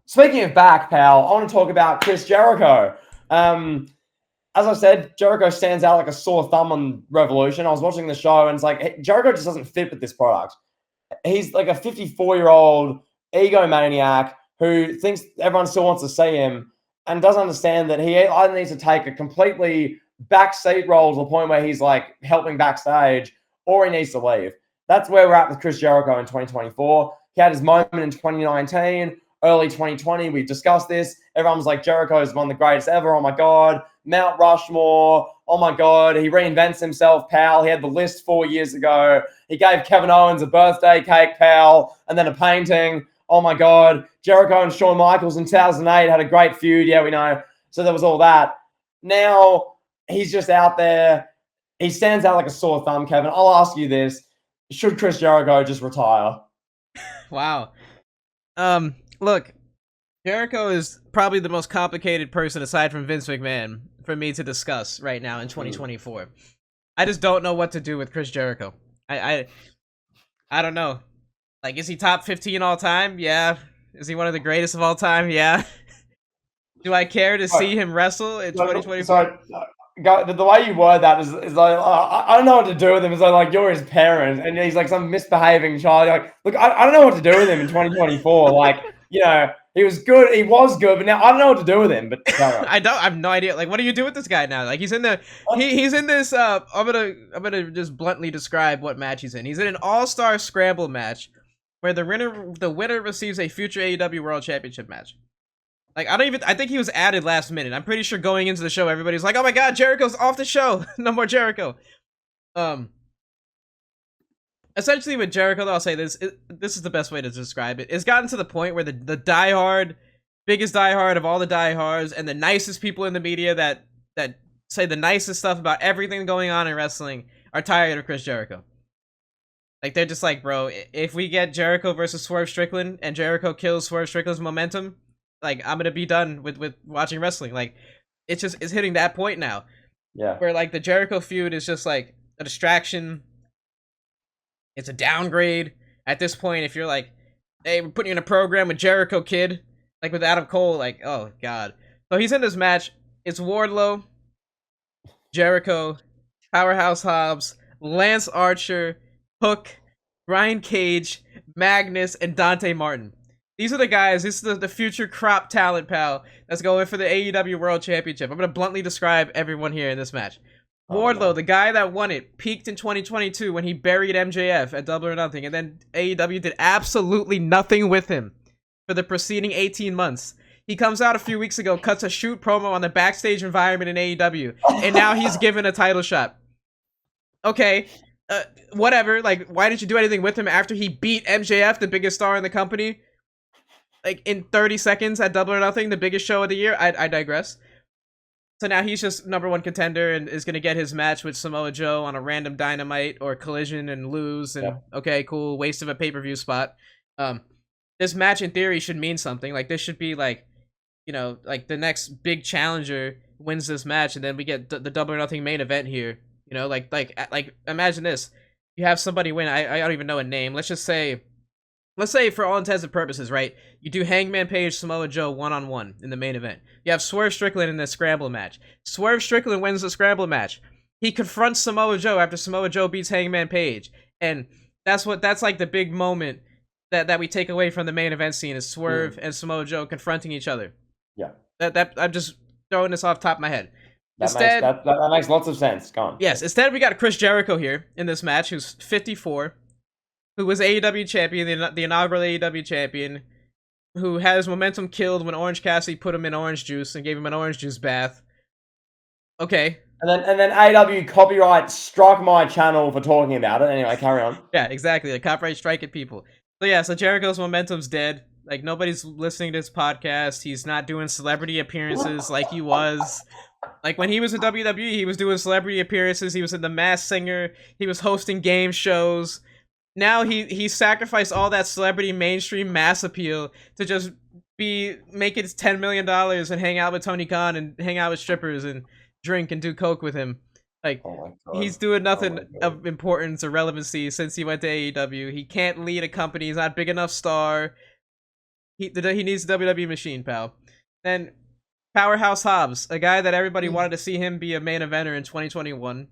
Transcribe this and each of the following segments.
Speaking of back, pal, I want to talk about Chris Jericho. As I said, Jericho stands out like a sore thumb on Revolution. I was watching the show, and it's like Jericho just doesn't fit with this product. He's like a 54-year-old egomaniac who thinks everyone still wants to see him and doesn't understand that he either needs to take a completely backseat role to the point where he's like helping backstage, or he needs to leave. That's where we're at with Chris Jericho in 2024. He had his moment in 2019, early 2020. We've discussed this. Everyone was like, Jericho is one of the greatest ever. Oh my God. Mount Rushmore. Oh my God. He reinvents himself, pal. He had the list 4 years ago. He gave Kevin Owens a birthday cake, pal, and then a painting. Oh my God. Jericho and Shawn Michaels in 2008 had a great feud. Yeah, we know. So there was all that. Now he's just out there. He stands out like a sore thumb, Kevin. I'll ask you this. Should Chris Jericho just retire? Wow. Look, Jericho is probably the most complicated person aside from Vince McMahon for me to discuss right now in 2024. I just don't know what to do with Chris Jericho. I don't know. Like, is he top 15 all time? Yeah. Is he one of the greatest of all time? Yeah. Do I care to see him wrestle in 2024? So, the way you word that is like, I don't know what to do with him. It's like you're his parent, and he's like some misbehaving child. You're like, look, I don't know what to do with him in 2024. Like, you know, he was good, but now I don't know what to do with him. But I have no idea. Like, what do you do with this guy now? Like, he's in this. I'm gonna just bluntly describe what match he's in. He's in an all-star scramble match where the winner receives a future AEW World Championship match. Like, I think he was added last minute. I'm pretty sure going into the show, everybody's like, oh my God, Jericho's off the show. No more Jericho. Essentially with Jericho, though, I'll say this is the best way to describe it. It's gotten to the point where the biggest diehard of all the diehards and the nicest people in the media that say the nicest stuff about everything going on in wrestling are tired of Chris Jericho. Like, they're just like, bro, if we get Jericho versus Swerve Strickland and Jericho kills Swerve Strickland's momentum, like, I'm gonna be done with watching wrestling. Like, it's hitting that point now. Yeah. Where, like, the Jericho feud is just, like, a distraction. It's a downgrade. At this point, if you're like, hey, we're putting you in a program with Jericho Kid, like with Adam Cole, like, oh, God. So he's in this match. It's Wardlow, Jericho, Powerhouse Hobbs, Lance Archer, Hook, Brian Cage, Magnus, and Dante Martin. These are the guys. This is the future crop talent, pal, that's going for the AEW World Championship. I'm going to bluntly describe everyone here in this match. Wardlow, the guy that won it, peaked in 2022 when he buried MJF at Double or Nothing, and then AEW did absolutely nothing with him for the preceding 18 months. He comes out a few weeks ago, cuts a shoot promo on the backstage environment in AEW, and now he's given a title shot. Okay, whatever. Like, why didn't you do anything with him after he beat MJF, the biggest star in the company? Like, in 30 seconds at Double or Nothing, the biggest show of the year? I digress. So now he's just #1 contender and is going to get his match with Samoa Joe on a random Dynamite or Collision and lose. And okay, cool, waste of a pay-per-view spot. This match, in theory, should mean something. Like, this should be, like, you know, like, the next big challenger wins this match, and then we get the Double or Nothing main event here. You know, like imagine this. You have somebody win. I don't even know a name. Let's say for all intents and purposes, right? You do Hangman Page, Samoa Joe 1-on-1 in the main event. You have Swerve Strickland in the scramble match. Swerve Strickland wins the scramble match. He confronts Samoa Joe after Samoa Joe beats Hangman Page. And that's like the big moment that we take away from the main event scene is Swerve and Samoa Joe confronting each other. Yeah. That I'm just throwing this off the top of my head. That makes lots of sense. Go on. Yes, instead we got Chris Jericho here in this match, who's 54. Who was AEW champion, the inaugural AEW champion, who had his momentum killed when Orange Cassidy put him in orange juice and gave him an orange juice bath. Okay. And then AEW copyright struck my channel for talking about it. Anyway, carry on. Yeah, exactly. The copyright striking people. So Jericho's momentum's dead. Like, nobody's listening to this podcast. He's not doing celebrity appearances like he was. Like, when he was in WWE, he was doing celebrity appearances. He was in The Masked Singer. He was hosting game shows. Now he sacrificed all that celebrity mainstream mass appeal to just make it $10 million and hang out with Tony Khan and hang out with strippers and drink and do coke with him. Like, he's doing nothing of importance or relevancy since he went to AEW. He can't lead a company. He's not a big enough star. He needs the WWE machine, pal. Then Powerhouse Hobbs, a guy that everybody wanted to see him be a main eventer in 2021.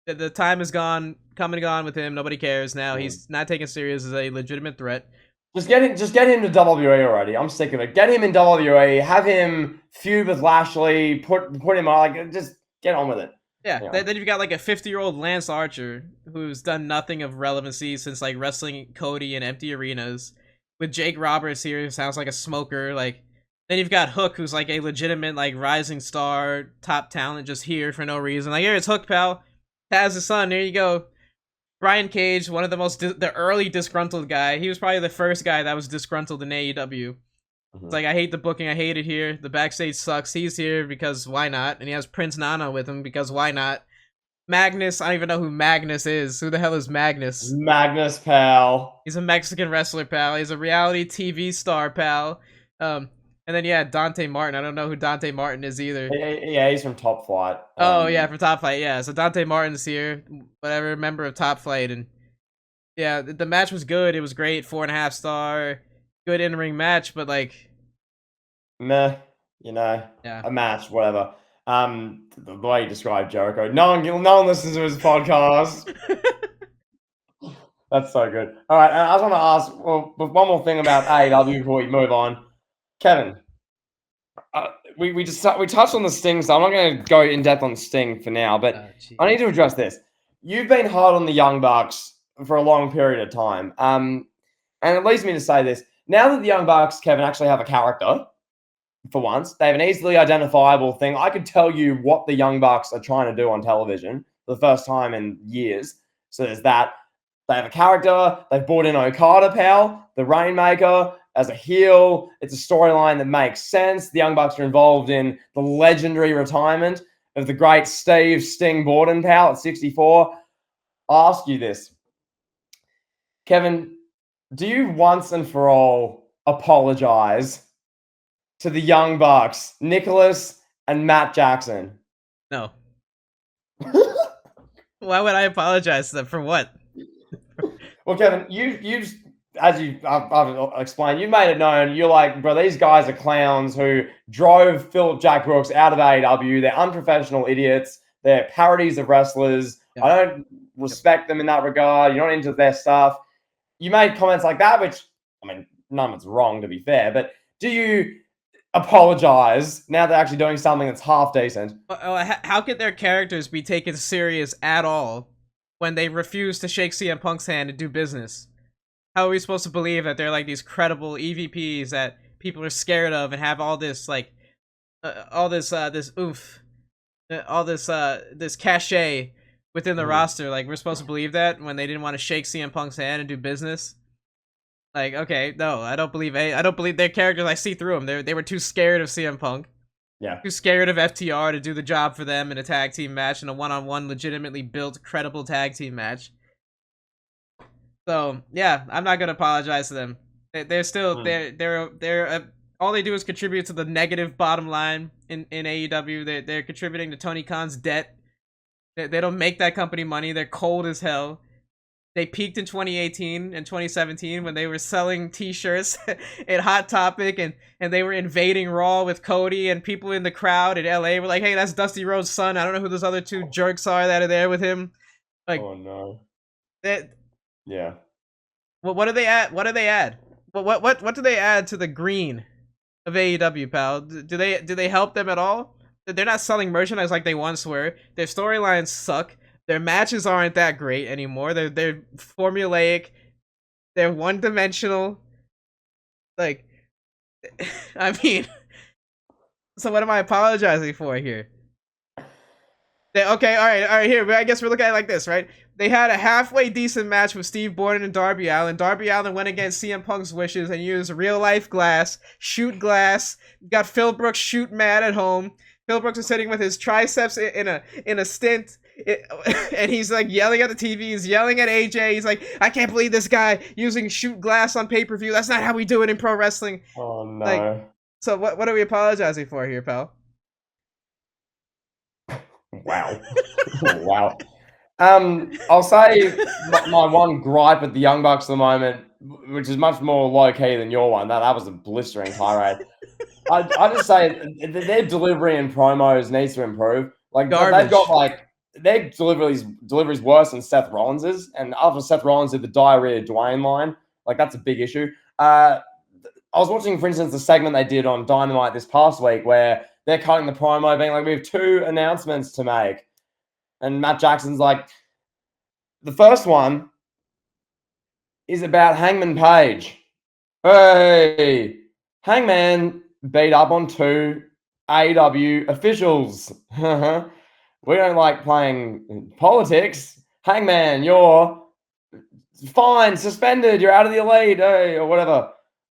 The time is gone, come and gone with him. Nobody cares now. He's not taken serious as a legitimate threat. Just get him to WWE already. I'm sick of it. Get him in WWE. Have him feud with Lashley. Put him on. Like, just get on with it. Yeah. You know? Then you've got like a 50-year-old Lance Archer who's done nothing of relevancy since like wrestling Cody in empty arenas. With Jake Roberts here, who sounds like a smoker. Like, then you've got Hook, who's like a legitimate like rising star, top talent, just here for no reason. Like, here it's Hook, pal. Taz's son. There you go. Brian Cage, one of the the early disgruntled guy. He was probably the first guy that was disgruntled in AEW. It's like, I hate the booking. I hate it here. The backstage sucks. He's here because why not? And he has Prince Nana with him because why not? Magnus, I don't even know who Magnus is. Who the hell is Magnus? Magnus, pal. He's a Mexican wrestler, pal. He's a reality TV star, pal. And then, yeah, Dante Martin. I don't know who Dante Martin is either. Yeah, he's from Top Flight. Yeah, from Top Flight, yeah. So Dante Martin's here, whatever, member of Top Flight. And, yeah, the match was good. It was great. 4.5 star. Good in-ring match, but, like... Meh, you know. Yeah. A match, whatever. The way you described Jericho. No one listens to his podcast. That's so good. All right, I just want to ask one more thing about AEW before we move on. Kevin, we touched on the Sting, so I'm not going to go in depth on Sting for now, but I need to address this. You've been hard on the Young Bucks for a long period of time, and it leads me to say this. Now that the Young Bucks, Kevin, actually have a character, for once, they have an easily identifiable thing. I could tell you what the Young Bucks are trying to do on television for the first time in years. So there's that. They have a character. They've brought in Okada, pal, the Rainmaker, as a heel. It's a storyline that makes sense. The Young Bucks are involved in the legendary retirement of the great Steve Sting Borden, pal, at 64. I'll ask you this. Kevin, do you once and for all apologize to the Young Bucks, Nicholas and Matt Jackson? No. Why would I apologize to them? For what? Well, Kevin, you've as I've explained, you made it known. You're like, bro, these guys are clowns who drove Philip Jack Brooks out of AEW. They're unprofessional idiots. They're parodies of wrestlers. Yep. I don't respect them in that regard. You're not into their stuff. You made comments like that, which, I mean, none of it's wrong, to be fair, but do you apologize now they're actually doing something that's half decent? How could their characters be taken serious at all when they refuse to shake CM Punk's hand and do business? How are we supposed to believe that they're like these credible EVPs that people are scared of and have all this like this cachet within the roster? Like, we're supposed to believe that when they didn't want to shake CM Punk's hand and do business? Like, okay, no, I don't believe their characters. I see through them. They were too scared of CM Punk. Yeah. Too scared of FTR to do the job for them in a tag team match, in a one-on-one, legitimately built, credible tag team match. So yeah, I'm not gonna apologize to them. They're still they're all they do is contribute to the negative bottom line in AEW. They're contributing to Tony Khan's debt. They don't make that company money. They're cold as hell. They peaked in 2018 and 2017 when they were selling t-shirts at Hot Topic and they were invading Raw with Cody, and people in the crowd in LA were like, hey, that's Dusty Rhodes' son. I don't know who those other two jerks are that are there with him. Like, oh no. Yeah. Well, what do they add? What do they add? What do they add to the green of AEW, pal? Do they help them at all? They're not selling merchandise like they once were. Their storylines suck. Their matches aren't that great anymore. They're formulaic. They're one-dimensional. Like, I mean, so what am I apologizing for here? Okay, all right, here. I guess we're looking at it like this, right? They had a halfway decent match with Steve Borden and Darby Allin. Darby Allin went against CM Punk's wishes and used real-life glass, shoot glass. Got Phil Brooks shoot mad at home. Phil Brooks is sitting with his triceps in a stint. And he's like yelling at the TV. He's yelling at AJ. He's like, I can't believe this guy using shoot glass on pay-per-view. That's not how we do it in pro wrestling. Oh no. Like, so what are we apologizing for here, pal? Wow. Wow. I'll say my one gripe at the Young Bucks at the moment, which is much more low key than your one. That was a blistering tirade. I just say their delivery and promos needs to improve. Like they've got Garbage. like their delivery's worse than Seth Rollins's, and after Seth Rollins did the diarrhea Dwayne line, like that's a big issue. I was watching, for instance, the segment they did on Dynamite this past week where they're cutting the promo, being like, "We have 2 announcements to make," and Matt Jackson's like, "The first one is about Hangman Page. Hey, Hangman beat up on 2 AEW officials. We don't like playing politics. Hangman, you're fine, suspended, you're out of the elite, hey, or whatever."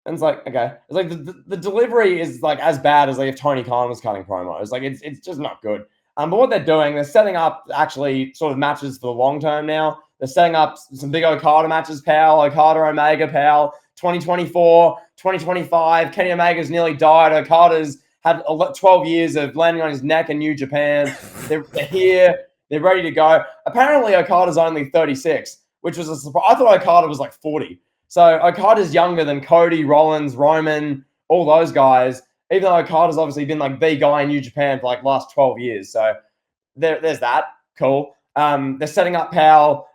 And it's like, okay. It's like the delivery is like as bad as like if Tony Khan was cutting promos. Like it's just not good. But what they're doing, they're setting up actually sort of matches for the long term now. They're setting up some big Okada matches, pal. Okada Omega, pal. 2024, 2025. Kenny Omega's nearly died. Okada's had 12 years of landing on his neck in New Japan. They're here. They're ready to go. Apparently, Okada's only 36, which was a surprise. I thought Okada was like 40. So Okada's younger than Cody, Rollins, Roman, all those guys, even though Okada's obviously been like the guy in New Japan for like last 12 years. So there's that. Cool. They're setting up pal,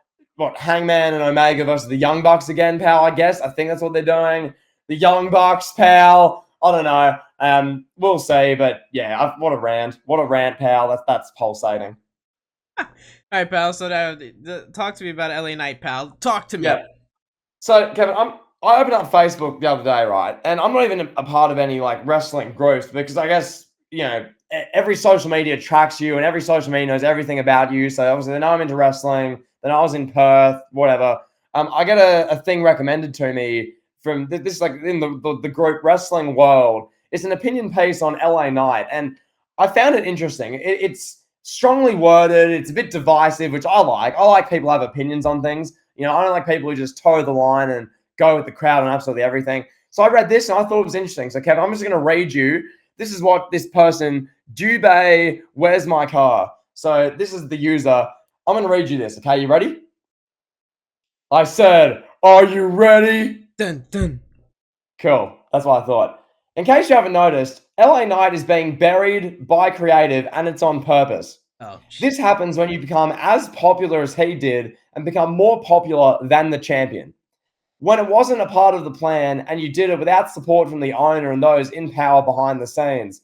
Hangman and Omega versus the Young Bucks again, pal, I guess. I think that's what they're doing. The Young Bucks, pal. I don't know. We'll see. But yeah, what a rant. What a rant, pal. That's pulsating. All right, pal. So now, talk to me about LA Knight, pal. Talk to me. Yeah. So, Kevin, I opened up Facebook the other day, right? And I'm not even a part of any like wrestling groups because I guess, every social media tracks you and every social media knows everything about you. So obviously they know I'm into wrestling. Then I was in Perth, whatever. I get a thing recommended to me from this, like in the group Wrestling World. It's an opinion piece on LA Knight. And I found it interesting. It's strongly worded. It's a bit divisive, which I like. I like people who have opinions on things. I don't like people who just toe the line and go with the crowd on absolutely everything. So I read this and I thought it was interesting. So, Kevin, I'm just going to read you. This is what this person, Dubay, where's my car? So this is the user. I'm going to read you this. Okay, you ready? I said, are you ready? Dun, dun. Cool. That's what I thought. In case you haven't noticed, LA Knight is being buried by creative and it's on purpose. Oh, this happens when you become as popular as he did and become more popular than the champion. When it wasn't a part of the plan and you did it without support from the owner and those in power behind the scenes.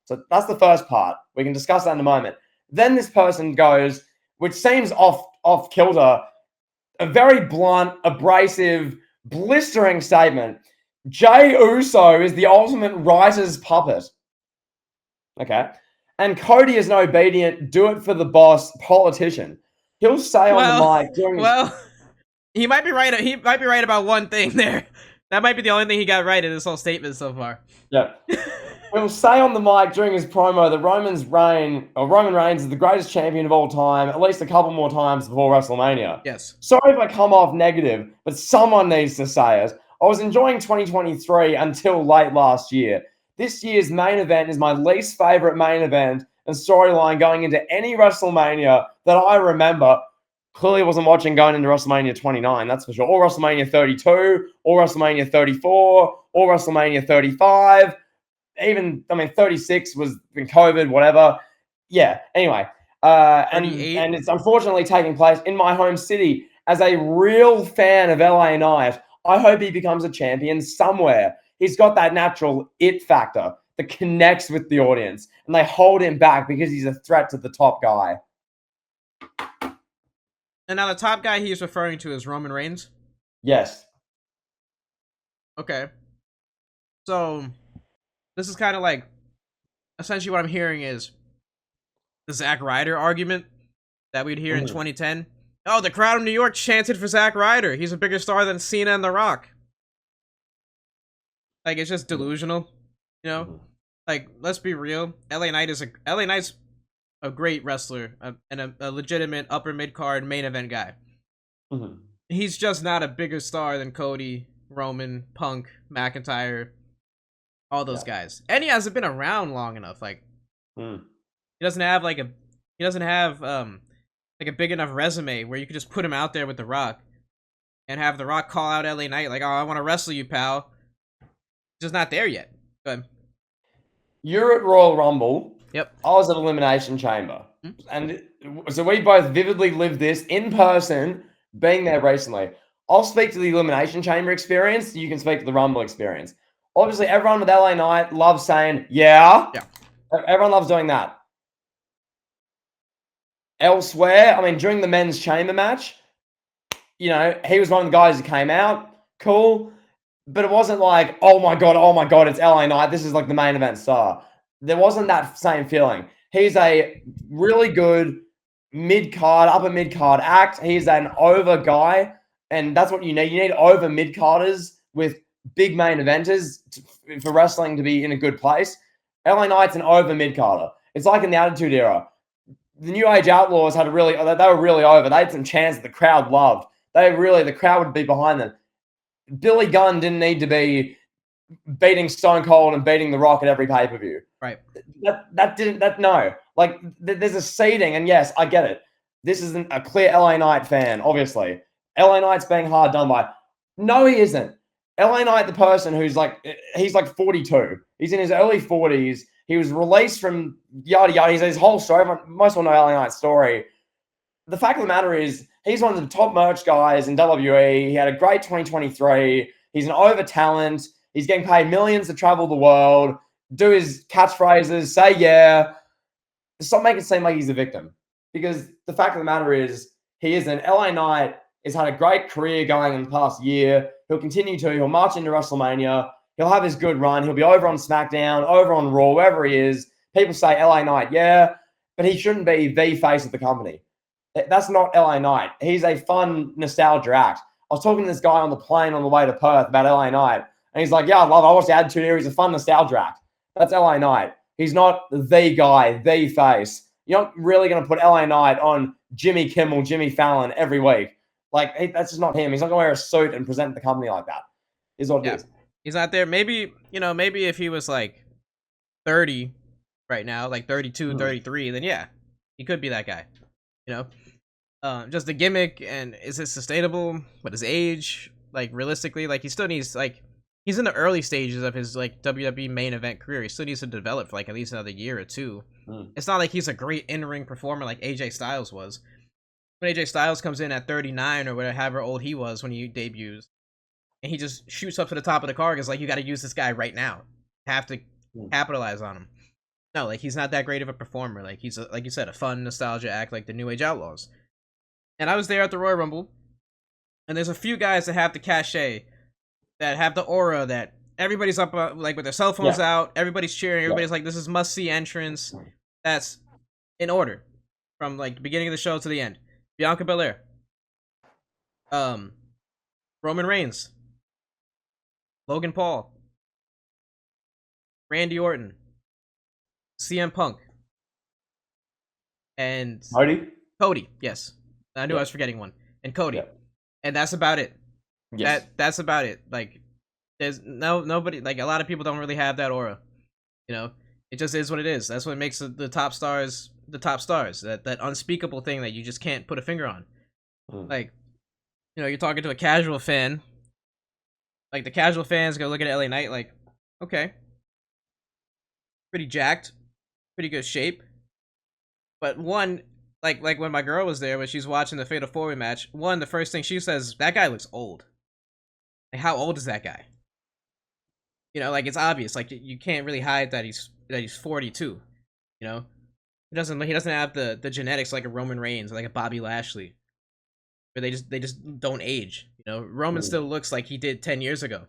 So that's the first part. We can discuss that in a moment. Then this person goes, which seems off kilter, a very blunt, abrasive, blistering statement. Jey Uso is the ultimate writer's puppet. Okay. And Cody is an obedient, do it for the boss politician. He'll say on the mic during he might be right. He might be right about one thing there. That might be the only thing he got right in this whole statement so far. Yeah. He'll say on the mic during his promo that Roman Reigns is the greatest champion of all time, at least a couple more times before WrestleMania. Yes. Sorry if I come off negative, but someone needs to say it. I was enjoying 2023 until late last year. This year's main event is my least favorite main event and storyline going into any WrestleMania that I remember. Clearly wasn't watching going into WrestleMania 29, that's for sure. Or WrestleMania 32, or WrestleMania 34, or WrestleMania 35. Even, 36 was in COVID, whatever. Yeah, anyway. And it's unfortunately taking place in my home city. As a real fan of LA Knight, I hope he becomes a champion somewhere. He's got that natural it factor that connects with the audience, and they hold him back because he's a threat to the top guy. And now the top guy he's referring to is Roman Reigns? Yes. Okay. So, this is kind of like, essentially what I'm hearing is the Zack Ryder argument that we'd hear in 2010. Oh, the crowd in New York chanted for Zack Ryder. He's a bigger star than Cena and The Rock. Like, it's just delusional, Like, let's be real. LA Knight's a great wrestler and a legitimate upper mid-card main event guy. He's just not a bigger star than Cody, Roman, Punk, McIntyre, all those guys. And he hasn't been around long enough. Like, he doesn't have a big enough resume where you could just put him out there with The Rock. and have The Rock call out LA Knight like, "Oh, I want to wrestle you, pal." Just not there yet. But You're at Royal Rumble. yep. I was at Elimination Chamber. And so we both vividly lived this in person, being there recently. I'll speak to the Elimination Chamber experience. You can speak to the Rumble experience. Obviously, everyone with LA Knight loves saying, yeah. Yeah. Everyone loves doing that. Elsewhere, I mean, during the men's chamber match, you know, he was one of the guys who came out. Cool. But it wasn't like, oh my God, it's LA Knight. This is like the main event star. There wasn't that same feeling. He's a really good mid-card, upper mid-card act. He's an over guy, and that's what you need. You need over mid-carders with big main eventers for wrestling to be in a good place. LA Knight's an over mid-carder. It's like in the Attitude Era. The New Age Outlaws they were really over. They had some chants that the crowd loved. The crowd would be behind them. Billy Gunn didn't need to be beating Stone Cold and beating The Rock at every pay-per-view. Right. No. Like, there's a seeding, and yes, I get it. This isn't a clear LA Knight fan, obviously. LA Knight's being hard done by. No, he isn't. LA Knight, the person he's like 42. He's in his early 40s. He was released from yada yada. He's his whole story. Most will know LA Knight's story. The fact of the matter is, he's one of the top merch guys in WWE. He had a great 2023. He's an over talent. He's getting paid millions to travel the world, do his catchphrases, say yeah. Stop making it seem like he's a victim. Because the fact of the matter is, he isn't. LA Knight has had a great career going in the past year. He'll continue to. He'll march into WrestleMania. He'll have his good run. He'll be over on SmackDown, over on Raw, wherever he is. People say LA Knight, yeah, but he shouldn't be the face of the company. That's not LA Knight. He's a fun nostalgia act. I was talking to this guy on the plane on the way to Perth about LA Knight, and he's like, yeah, I watched the Attitude Era. He's a fun nostalgia act. That's LA Knight. He's not the guy, the face. You're not really going to put LA Knight on Jimmy Kimmel, Jimmy Fallon every week. Like, that's just not him. He's not going to wear a suit and present the company like that. Is what it is. He's not there. Maybe if he was like 30 right now, like 32, 33, then yeah, he could be that guy. Just the gimmick, and is it sustainable? But his age, like realistically, like he still needs, like, he's in the early stages of his like WWE main event career. He still needs to develop for like at least another year or two. It's not like he's a great in-ring performer like AJ Styles was. When AJ Styles comes in at 39 or whatever old he was when he debuts, and he just shoots up to the top of the card, it's like, you got to use this guy right now. Have to capitalize on him. No, like, he's not that great of a performer. Like, he's like you said, a fun nostalgia act like the New Age Outlaws. And I was there at the Royal Rumble, and there's a few guys that have the cachet, that have the aura, that everybody's up like with their cell phones out, everybody's cheering, everybody's like, this is must-see entrance. That's in order from like the beginning of the show to the end. Bianca Belair, Roman Reigns, Logan Paul, Randy Orton, CM Punk, and Cody. Yes, I knew I was forgetting one. And Cody, and that's about it. Yes. That's about it. Like, there's nobody. Like, a lot of people don't really have that aura. It just is what it is. That's what makes the top stars the top stars. That unspeakable thing that you just can't put a finger on. Like, you're talking to a casual fan. Like, the casual fans go look at LA Knight like, okay, pretty jacked, pretty good shape. But one, like when my girl was there, when she's watching the Fatal 4-Way match, the first thing she says, that guy looks old. Like, how old is that guy? Like, it's obvious. Like, you can't really hide that he's 42. He doesn't have the genetics like a Roman Reigns, like a Bobby Lashley, where they just don't age. Roman still looks like he did 10 years ago.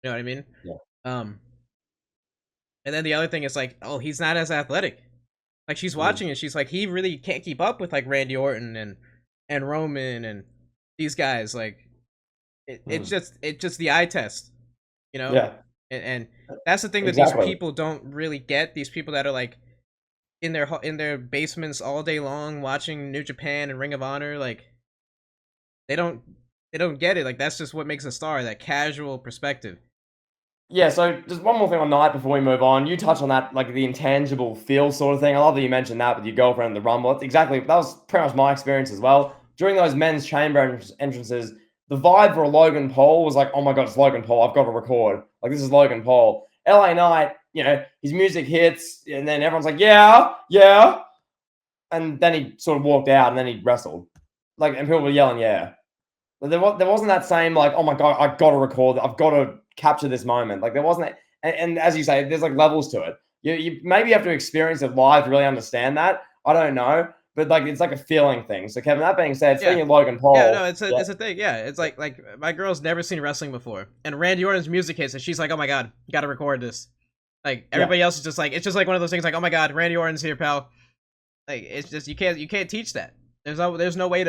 You know what I mean? Yeah. And then the other thing is like, oh, he's not as athletic. Like, she's watching and she's like, he really can't keep up with like Randy Orton and Roman and these guys. Like, it's just the eye test, Yeah. And that's the thing that these people don't really get. These people that are like in their basements all day long watching New Japan and Ring of Honor, like, they don't get it. Like, that's just what makes a star, that casual perspective. Yeah, so just one more thing on Knight before we move on. You touched on that, like the intangible feel sort of thing. I love that you mentioned that with your girlfriend in the Rumble. That was pretty much my experience as well. During those men's chamber entrances, the vibe for Logan Paul was like, oh my god, it's Logan Paul. I've got to record. Like this is Logan Paul. LA Knight, his music hits, and then everyone's like, yeah, yeah, and then he sort of walked out, and then he wrestled, like, and people were yelling, yeah. But there wasn't that same like, oh my god, I've got to record, I've got to capture this moment. Like there wasn't that, and as you say, there's like levels to it. You maybe have to experience it live to really understand that. I don't know, but like it's like a feeling thing. So Kevin, that being said, speaking of Logan Paul, no, it's a thing. Yeah, it's like my girl's never seen wrestling before, and Randy Orton's music hits, and she's like, oh my god, you got to record this. Like everybody else is just like, it's just like one of those things. Like, oh my god, Randy Orton's here, pal. Like it's just you can't teach that. There's no way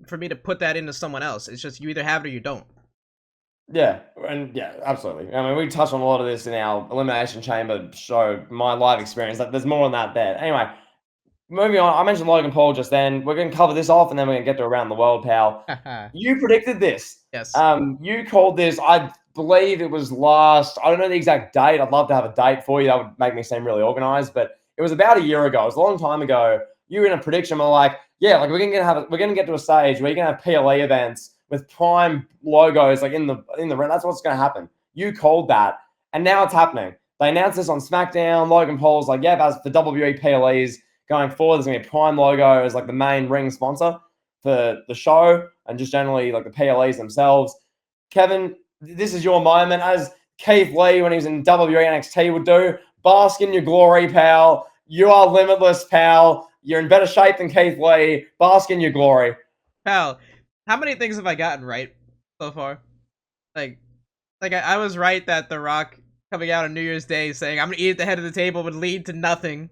for me to put that into someone else. It's just you either have it or you don't. Yeah, and yeah, absolutely. I mean, we touched on a lot of this in our Elimination Chamber show, my live experience. Like, there's more than that there. Anyway, moving on. I mentioned Logan Paul just then. We're going to cover this off, and then we're going to get to Around the World, pal. You predicted this. Yes. You called this, I believe it was last, I don't know the exact date. I'd love to have a date for you. That would make me seem really organized, but it was about a year ago. It was a long time ago. You were in a prediction. We're like, yeah, like we're going to get to a stage where you're going to have PLE events with Prime logos like in the ring. That's what's going to happen. You called that, and now it's happening. They announced this on SmackDown. Logan Paul's like, yeah, as the WWE PLEs going forward, there's going to be a Prime logo as like the main ring sponsor for the show and just generally like the PLEs themselves. Kevin, this is your moment, as Keith Lee when he was in WWE NXT would do. Bask in your glory, pal. You are limitless, pal. You're in better shape than Keith Lee. Bask in your glory, pal. How many things have I gotten right so far? Like I was right that The Rock coming out on New Year's Day saying I'm gonna eat at the head of the table would lead to nothing.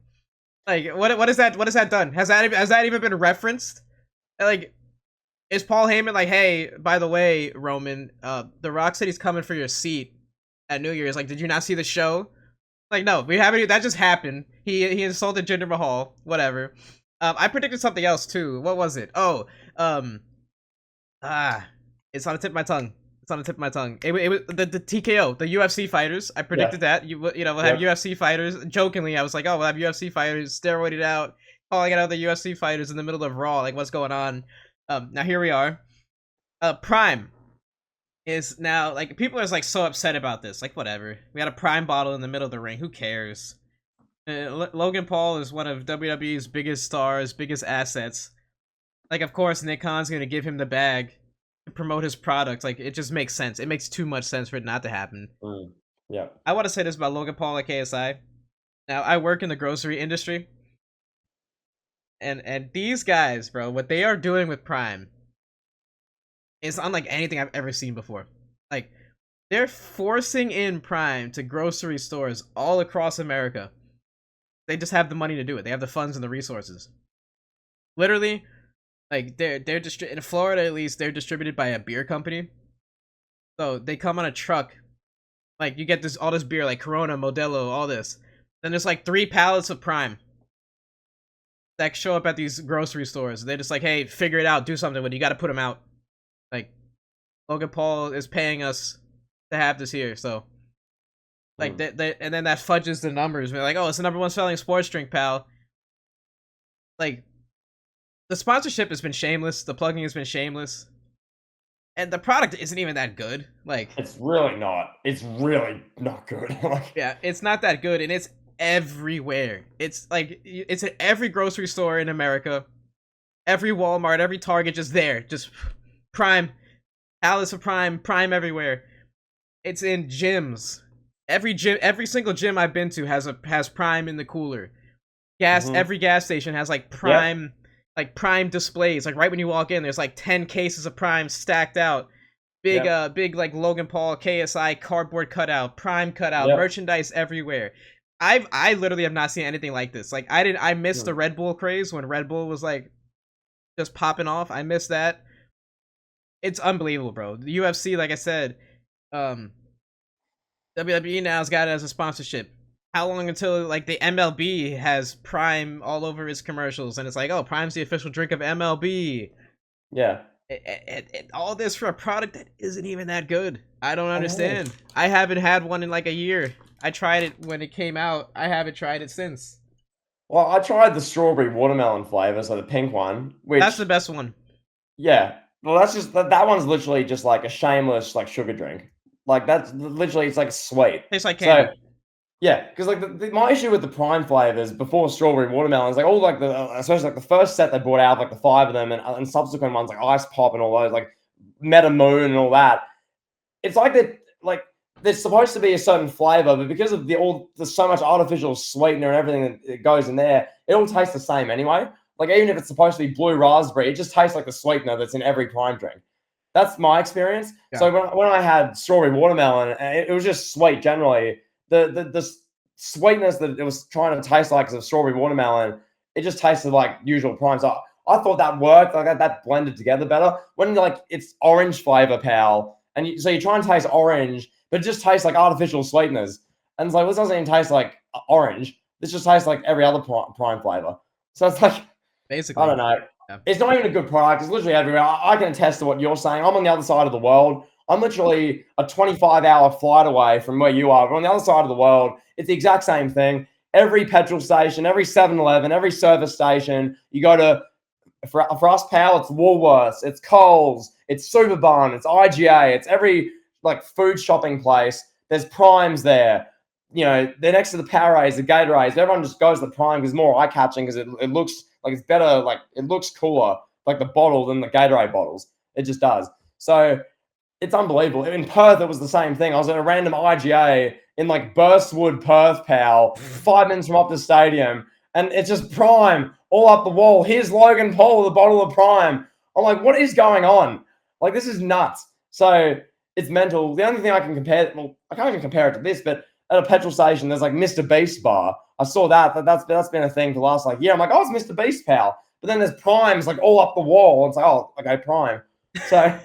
Like what is that? What has that done? Has that even been referenced? Like, is Paul Heyman like, hey, by the way, Roman, The Rock said he's coming for your seat at New Year's. Like, did you not see the show? Like, no, we haven't. That just happened. He insulted Jinder Mahal. Whatever. I predicted something else too. What was it? Oh, it's on the tip of my tongue. It's on the tip of my tongue. It was the TKO, the UFC fighters. I predicted that. We'll have UFC fighters. Jokingly, I was like, oh, we'll have UFC fighters steroided out, calling out the UFC fighters in the middle of Raw. Like, what's going on? Now here we are. Prime is now, like, people are like so upset about this. Like, whatever. We got a Prime bottle in the middle of the ring. Who cares? Logan Paul is one of WWE's biggest stars, biggest assets. Like, of course, Nick Khan's gonna give him the bag to promote his product. Like, it just makes sense. It makes too much sense for it not to happen. Yeah. I want to say this about Logan Paul at KSI. Now, I work in the grocery industry. And these guys, bro, what they are doing with Prime is unlike anything I've ever seen before. Like, they're forcing in Prime to grocery stores all across America. They just have the money to do it. They have the funds and the resources. Literally, like, they're in Florida, at least, they're distributed by a beer company. So they come on a truck. Like, you get all this beer, like Corona, Modelo, all this. Then there's like 3 pallets of Prime that show up at these grocery stores. They're just like, hey, figure it out, do something with it. You got to put them out. Like, Logan Paul is paying us to have this here, so like and then that fudges the numbers. We're like, oh, it's the #1 selling sports drink, pal. Like, the sponsorship has been shameless, the plugging has been shameless, and the product isn't even that good. Like, it's really not. It's really not good. Yeah, it's not that good, and it's everywhere. It's like, it's at every grocery store in America, every Walmart, every Target, just there, just Prime, Alice of Prime everywhere. It's in gyms. Every single gym I've been to has Prime in the cooler. Every gas station has like Prime, like Prime displays. Like, right when you walk in, there's like 10 cases of Prime stacked out. Big like Logan Paul KSI cardboard cutout, Prime cutout, merchandise everywhere. I literally have not seen anything like this. Like, I missed the Red Bull craze when Red Bull was like just popping off. I missed that. It's unbelievable, bro. The UFC, like I said, WWE now has got it as a sponsorship. How long until like the MLB has Prime all over its commercials, and it's like, oh, Prime's the official drink of MLB. Yeah. All this for a product that isn't even that good. I don't understand. I haven't had one in like a year. I tried it when it came out. I haven't tried it since. Well, I tried the strawberry watermelon flavor, so the pink one. Which, that's the best one. Yeah. Well, that's just that one's literally just like a shameless like sugar drink. Like that's literally it's like sweet. Tastes like So candy. yeah, because like my issue with the prime flavors before strawberry watermelon is like all like especially like the first set they brought out like the 5 of them and subsequent ones like ice pop and all those like meta moon and all that. It's like that like there's supposed to be a certain flavor, but because of there's so much artificial sweetener and everything that goes in there, it all tastes the same anyway. Like even if it's supposed to be blue raspberry, it just tastes like the sweetener that's in every prime drink. That's my experience. Yeah. So when I had strawberry watermelon, it was just sweet generally. The sweetness that it was trying to taste like of strawberry watermelon, it just tasted like usual primes. I thought that worked, like that blended together better. When like it's orange flavor, pal, and so you try and taste orange, but it just tastes like artificial sweeteners. And it's like, well, this doesn't even taste like orange. This just tastes like every other prime flavor. So it's like, Basically, I don't know. yeah. It's not even a good product. It's literally everywhere. I can attest to what you're saying. I'm on the other side of the world. I'm literally a 25-hour flight away from where you are. But on the other side of the world, it's the exact same thing. Every petrol station, every 7-Eleven, every service station, you go to, for us, pal, it's Woolworths, it's Coles, it's Superbarn, it's IGA, it's every like food shopping place. There's primes there. You know, they're next to the Powerades, the Gatorades. Everyone just goes to the prime because it's more eye-catching because it looks like it's better, like it looks cooler, like the bottle than the Gatorade bottles. It just does. So it's unbelievable. In Perth, it was the same thing. I was at a random IGA in like Burstwood, Perth, pal, 5 minutes from up the stadium, and it's just prime all up the wall. Here's Logan Paul, the bottle of prime. I'm like, what is going on? Like, this is nuts. So it's mental. The only thing I can compare, well, I can't even compare it to this, but at a petrol station, there's like Mr. Beast bar. I saw that's been a thing for the last like year. I'm like, oh, it's Mr. Beast, pal. But then there's primes like all up the wall. It's like, oh, okay, prime. So